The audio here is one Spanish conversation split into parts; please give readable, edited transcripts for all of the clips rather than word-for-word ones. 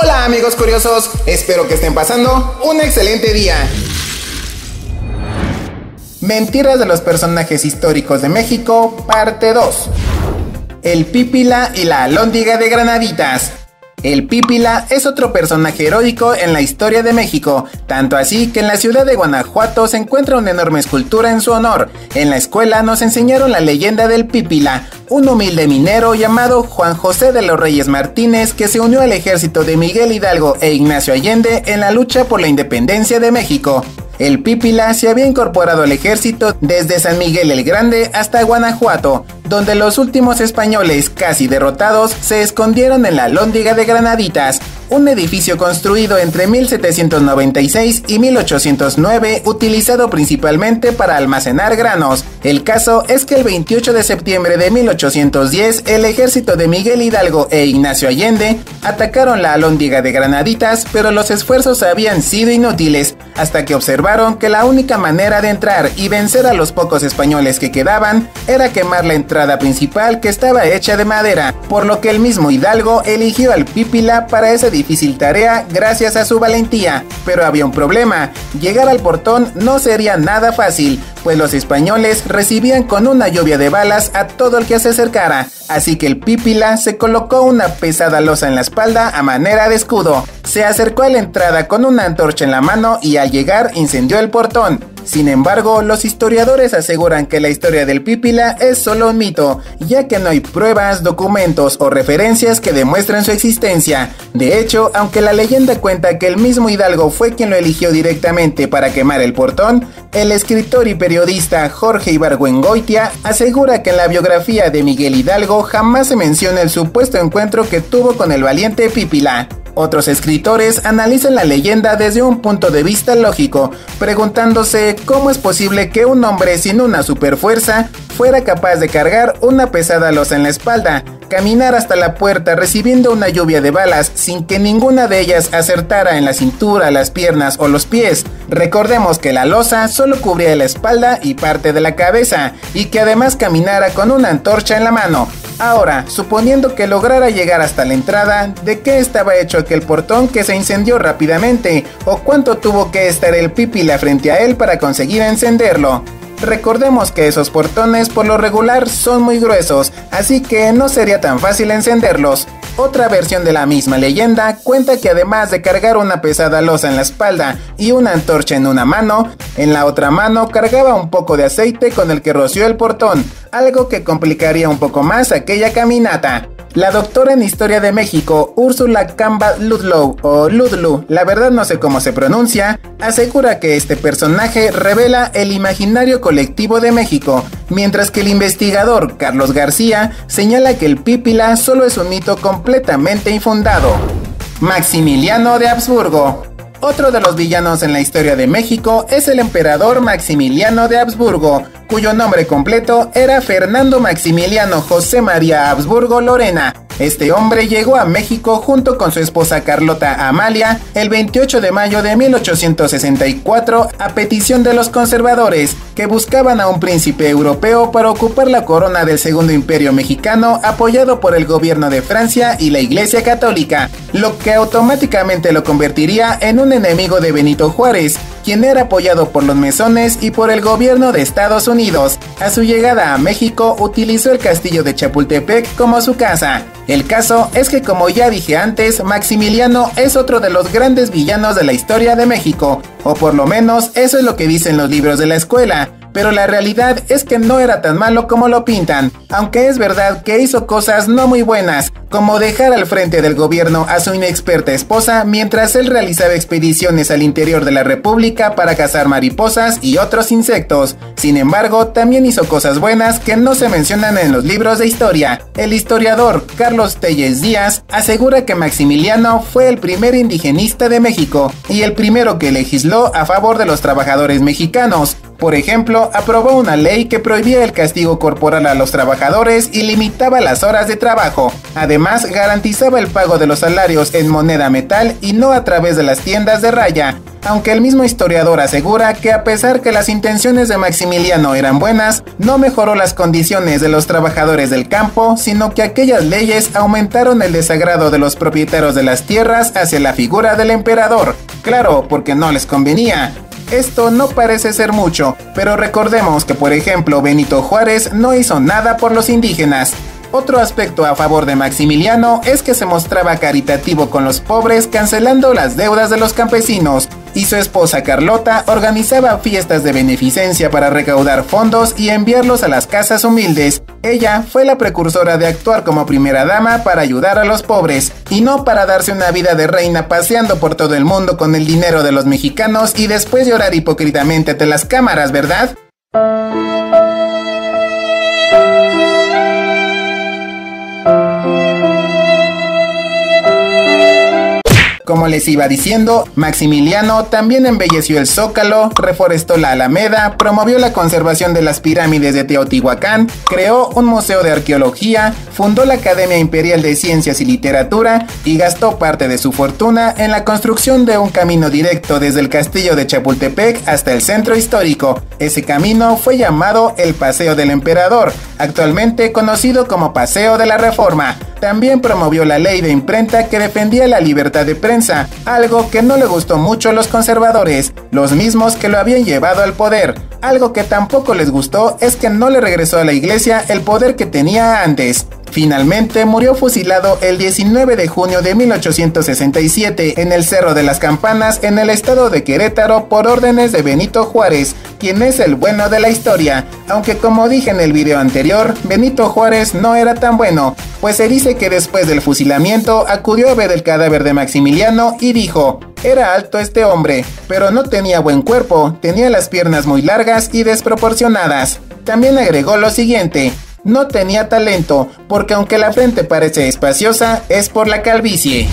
Hola amigos curiosos, espero que estén pasando un excelente día. Mentiras de los personajes históricos de México, parte 2. El Pípila y la Alhóndiga de Granaditas. El Pípila es otro personaje heroico en la historia de México, tanto así que en la ciudad de Guanajuato se encuentra una enorme escultura en su honor. En la escuela nos enseñaron la leyenda del Pípila, un humilde minero llamado Juan José de los Reyes Martínez que se unió al ejército de Miguel Hidalgo e Ignacio Allende en la lucha por la independencia de México. El Pípila se había incorporado al ejército desde San Miguel el Grande hasta Guanajuato, donde los últimos españoles, casi derrotados, se escondieron en la Alhóndiga de Granaditas, un edificio construido entre 1796 y 1809, utilizado principalmente para almacenar granos. El caso es que el 28 de septiembre de 1810, el ejército de Miguel Hidalgo e Ignacio Allende atacaron la Alhóndiga de Granaditas, pero los esfuerzos habían sido inútiles, hasta que observaron que la única manera de entrar y vencer a los pocos españoles que quedaban era quemar la entrada principal, que estaba hecha de madera, por lo que el mismo Hidalgo eligió al Pípila para esa difícil tarea gracias a su valentía. Pero había un problema: llegar al portón no sería nada fácil, pues los españoles recibían con una lluvia de balas a todo el que se acercara, así que el Pípila se colocó una pesada losa en la espalda a manera de escudo. Se acercó a la entrada con una antorcha en la mano y al llegar incendió el portón. Sin embargo, los historiadores aseguran que la historia del Pípila es solo un mito, ya que no hay pruebas, documentos o referencias que demuestren su existencia. De hecho, aunque la leyenda cuenta que el mismo Hidalgo fue quien lo eligió directamente para quemar el portón, el escritor y periodista Jorge Ibargüengoitia asegura que en la biografía de Miguel Hidalgo jamás se menciona el supuesto encuentro que tuvo con el valiente Pípila. Otros escritores analizan la leyenda desde un punto de vista lógico, preguntándose cómo es posible que un hombre sin una superfuerza fuera capaz de cargar una pesada losa en la espalda, caminar hasta la puerta recibiendo una lluvia de balas sin que ninguna de ellas acertara en la cintura, las piernas o los pies. Recordemos que la losa solo cubría la espalda y parte de la cabeza, y que además caminara con una antorcha en la mano. Ahora, suponiendo que lograra llegar hasta la entrada, ¿de qué estaba hecho aquel portón que se incendió rápidamente? ¿O cuánto tuvo que estar el Pípila frente a él para conseguir encenderlo? Recordemos que esos portones por lo regular son muy gruesos, así que no sería tan fácil encenderlos. Otra versión de la misma leyenda cuenta que además de cargar una pesada losa en la espalda y una antorcha en una mano, en la otra mano cargaba un poco de aceite con el que roció el portón, algo que complicaría un poco más aquella caminata. La doctora en Historia de México, Úrsula Camba Ludlow, o Ludlu, la verdad no sé cómo se pronuncia, asegura que este personaje revela el imaginario colectivo de México, mientras que el investigador Carlos García señala que el Pípila solo es un mito completamente infundado. Maximiliano de Habsburgo. Otro de los villanos en la historia de México es el emperador Maximiliano de Habsburgo, cuyo nombre completo era Fernando Maximiliano José María Habsburgo Lorena. Este hombre llegó a México junto con su esposa Carlota Amalia el 28 de mayo de 1864 a petición de los conservadores, que buscaban a un príncipe europeo para ocupar la corona del Segundo Imperio Mexicano, apoyado por el gobierno de Francia y la Iglesia Católica, lo que automáticamente lo convertiría en un enemigo de Benito Juárez, quien era apoyado por los mesones y por el gobierno de Estados Unidos. A su llegada a México utilizó el castillo de Chapultepec como su casa. El caso es que, como ya dije antes, Maximiliano es otro de los grandes villanos de la historia de México, o por lo menos eso es lo que dicen los libros de la escuela. Pero la realidad es que no era tan malo como lo pintan, aunque es verdad que hizo cosas no muy buenas, como dejar al frente del gobierno a su inexperta esposa mientras él realizaba expediciones al interior de la República para cazar mariposas y otros insectos. Sin embargo, también hizo cosas buenas que no se mencionan en los libros de historia. El historiador Carlos Telles Díaz asegura que Maximiliano fue el primer indigenista de México y el primero que legisló a favor de los trabajadores mexicanos, Por ejemplo, aprobó una ley que prohibía el castigo corporal a los trabajadores y limitaba las horas de trabajo. Además, garantizaba el pago de los salarios en moneda metal y no a través de las tiendas de raya. Aunque el mismo historiador asegura que a pesar que las intenciones de Maximiliano eran buenas, no mejoró las condiciones de los trabajadores del campo, sino que aquellas leyes aumentaron el desagrado de los propietarios de las tierras hacia la figura del emperador. Claro, porque no les convenía. Esto no parece ser mucho, pero recordemos que por ejemplo Benito Juárez no hizo nada por los indígenas. Otro aspecto a favor de Maximiliano es que se mostraba caritativo con los pobres, cancelando las deudas de los campesinos, y su esposa Carlota organizaba fiestas de beneficencia para recaudar fondos y enviarlos a las casas humildes. Ella fue la precursora de actuar como primera dama para ayudar a los pobres, y no para darse una vida de reina paseando por todo el mundo con el dinero de los mexicanos y después llorar hipócritamente ante las cámaras, ¿verdad? Como les iba diciendo, Maximiliano también embelleció el Zócalo, reforestó la Alameda, promovió la conservación de las pirámides de Teotihuacán, creó un museo de arqueología, fundó la Academia Imperial de Ciencias y Literatura y gastó parte de su fortuna en la construcción de un camino directo desde el castillo de Chapultepec hasta el centro histórico. Ese camino fue llamado el Paseo del Emperador, actualmente conocido como Paseo de la Reforma. También promovió la ley de imprenta que defendía la libertad de prensa, algo que no le gustó mucho a los conservadores, los mismos que lo habían llevado al poder. Algo que tampoco les gustó es que no le regresó a la iglesia el poder que tenía antes. Finalmente murió fusilado el 19 de junio de 1867 en el Cerro de las Campanas en el estado de Querétaro por órdenes de Benito Juárez, quien es el bueno de la historia, aunque como dije en el video anterior, Benito Juárez no era tan bueno, pues se dice que después del fusilamiento acudió a ver el cadáver de Maximiliano y dijo: era alto este hombre, pero no tenía buen cuerpo, tenía las piernas muy largas y desproporcionadas. También agregó lo siguiente: no tenía talento, porque aunque la frente parece espaciosa, es por la calvicie.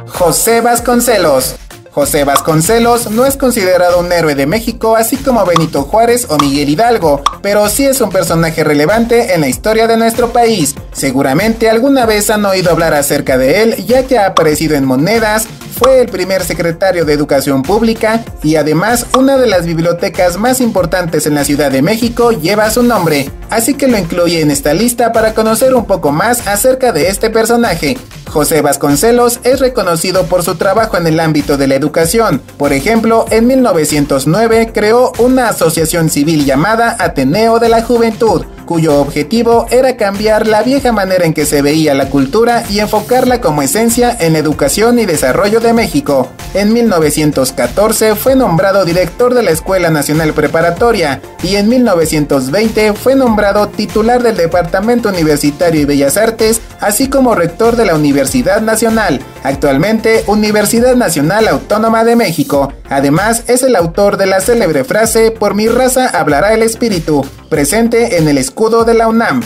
José Vasconcelos. José Vasconcelos no es considerado un héroe de México así como Benito Juárez o Miguel Hidalgo, pero sí es un personaje relevante en la historia de nuestro país. Seguramente alguna vez han oído hablar acerca de él, ya que ha aparecido en monedas, fue el primer secretario de Educación Pública y además una de las bibliotecas más importantes en la Ciudad de México lleva su nombre, así que lo incluye en esta lista para conocer un poco más acerca de este personaje. José Vasconcelos es reconocido por su trabajo en el ámbito de la educación. Por ejemplo, en 1909 creó una asociación civil llamada Ateneo de la Juventud, cuyo objetivo era cambiar la vieja manera en que se veía la cultura y enfocarla como esencia en la educación y desarrollo de México. En 1914 fue nombrado director de la Escuela Nacional Preparatoria y en 1920 fue nombrado titular del Departamento Universitario y Bellas Artes, así como rector de la Universidad Nacional, actualmente Universidad Nacional Autónoma de México. Además, es el autor de la célebre frase "por mi raza hablará el espíritu", presente en el escudo de la UNAM.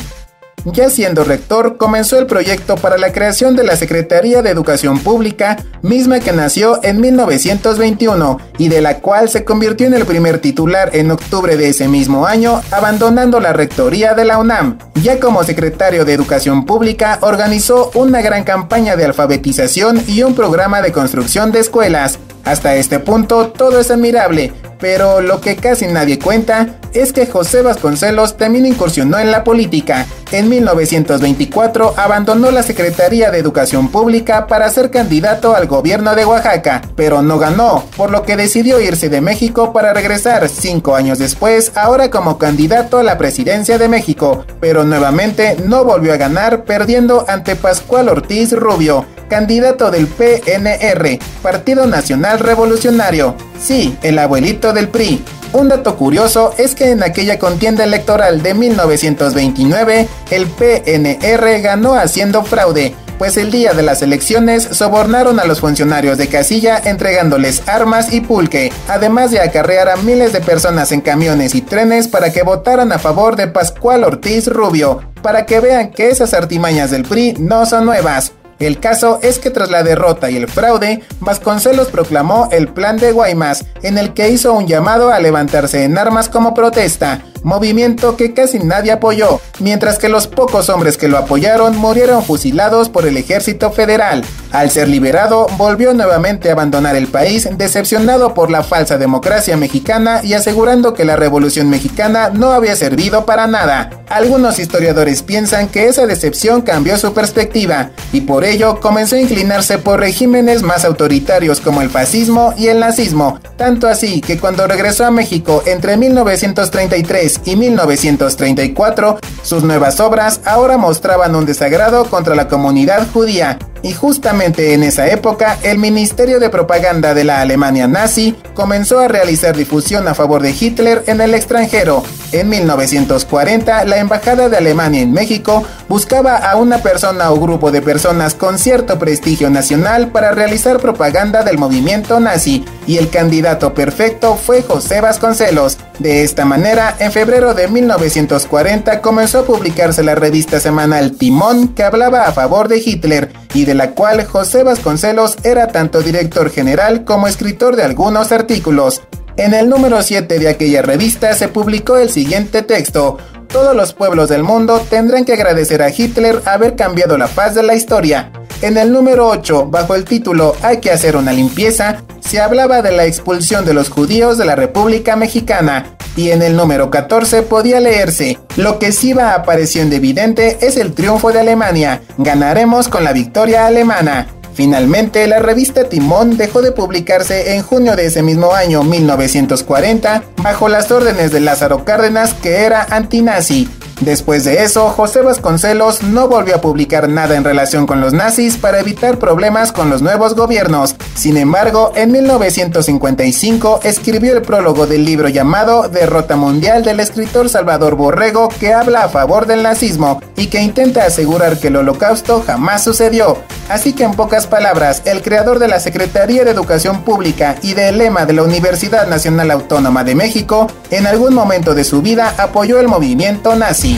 Ya siendo rector, comenzó el proyecto para la creación de la Secretaría de Educación Pública, misma que nació en 1921 y de la cual se convirtió en el primer titular en octubre de ese mismo año, abandonando la rectoría de la UNAM. Ya como secretario de Educación Pública, organizó una gran campaña de alfabetización y un programa de construcción de escuelas. Hasta este punto todo es admirable, pero lo que casi nadie cuenta es que José Vasconcelos también incursionó en la política. En 1924 abandonó la Secretaría de Educación Pública para ser candidato al gobierno de Oaxaca, pero no ganó, por lo que decidió irse de México para regresar 5 años después, ahora como candidato a la presidencia de México, pero nuevamente no volvió a ganar, perdiendo ante Pascual Ortiz Rubio, candidato del PNR, Partido Nacional Revolucionario. Sí, el abuelito del PRI. Un dato curioso es que en aquella contienda electoral de 1929, el PNR ganó haciendo fraude, pues el día de las elecciones sobornaron a los funcionarios de casilla entregándoles armas y pulque, además de acarrear a miles de personas en camiones y trenes para que votaran a favor de Pascual Ortiz Rubio, para que vean que esas artimañas del PRI no son nuevas. El caso es que tras la derrota y el fraude, Vasconcelos proclamó el Plan de Guaymas, en el que hizo un llamado a levantarse en armas como protesta, movimiento que casi nadie apoyó, mientras que los pocos hombres que lo apoyaron murieron fusilados por el ejército federal. Al ser liberado, volvió nuevamente a abandonar el país, decepcionado por la falsa democracia mexicana y asegurando que la Revolución Mexicana no había servido para nada. Algunos historiadores piensan que esa decepción cambió su perspectiva, y por ello comenzó a inclinarse por regímenes más autoritarios como el fascismo y el nazismo, tanto así que cuando regresó a México entre 1933 y 1934, sus nuevas obras ahora mostraban un desagrado contra la comunidad judía. Y justamente en esa época, el Ministerio de Propaganda de la Alemania nazi comenzó a realizar difusión a favor de Hitler en el extranjero. En 1940, la Embajada de Alemania en México buscaba a una persona o grupo de personas con cierto prestigio nacional para realizar propaganda del movimiento nazi, y el candidato perfecto fue José Vasconcelos. De esta manera, en febrero de 1940 comenzó a publicarse la revista semanal Timón, que hablaba a favor de Hitler, y de la cual José Vasconcelos era tanto director general como escritor de algunos artículos. En el número 7 de aquella revista se publicó el siguiente texto: todos los pueblos del mundo tendrán que agradecer a Hitler haber cambiado la faz de la historia. En el número 8, bajo el título Hay que hacer una limpieza, se hablaba de la expulsión de los judíos de la República Mexicana. Y en el número 14 podía leerse: lo que sí va apareciendo evidente es el triunfo de Alemania, ganaremos con la victoria alemana. Finalmente, la revista Timón dejó de publicarse en junio de ese mismo año 1940, bajo las órdenes de Lázaro Cárdenas, que era antinazi. Después de eso, José Vasconcelos no volvió a publicar nada en relación con los nazis para evitar problemas con los nuevos gobiernos. Sin embargo, en 1955 escribió el prólogo del libro llamado Derrota Mundial del escritor Salvador Borrego, que habla a favor del nazismo y que intenta asegurar que el Holocausto jamás sucedió. Así que en pocas palabras, el creador de la Secretaría de Educación Pública y del lema de la Universidad Nacional Autónoma de México, en algún momento de su vida apoyó el movimiento nazi.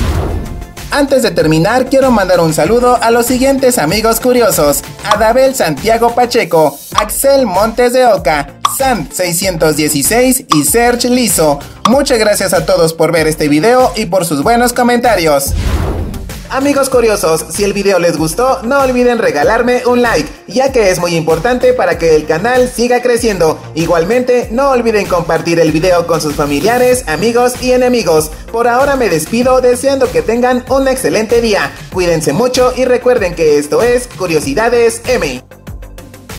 Antes de terminar, quiero mandar un saludo a los siguientes amigos curiosos: Adabel Santiago Pacheco, Axel Montes de Oca, Sant616 y Serge Lizo. Muchas gracias a todos por ver este video y por sus buenos comentarios. Amigos curiosos, si el video les gustó, no olviden regalarme un like, ya que es muy importante para que el canal siga creciendo. Igualmente, no olviden compartir el video con sus familiares, amigos y enemigos. Por ahora me despido deseando que tengan un excelente día. Cuídense mucho y recuerden que esto es Curiosidades M.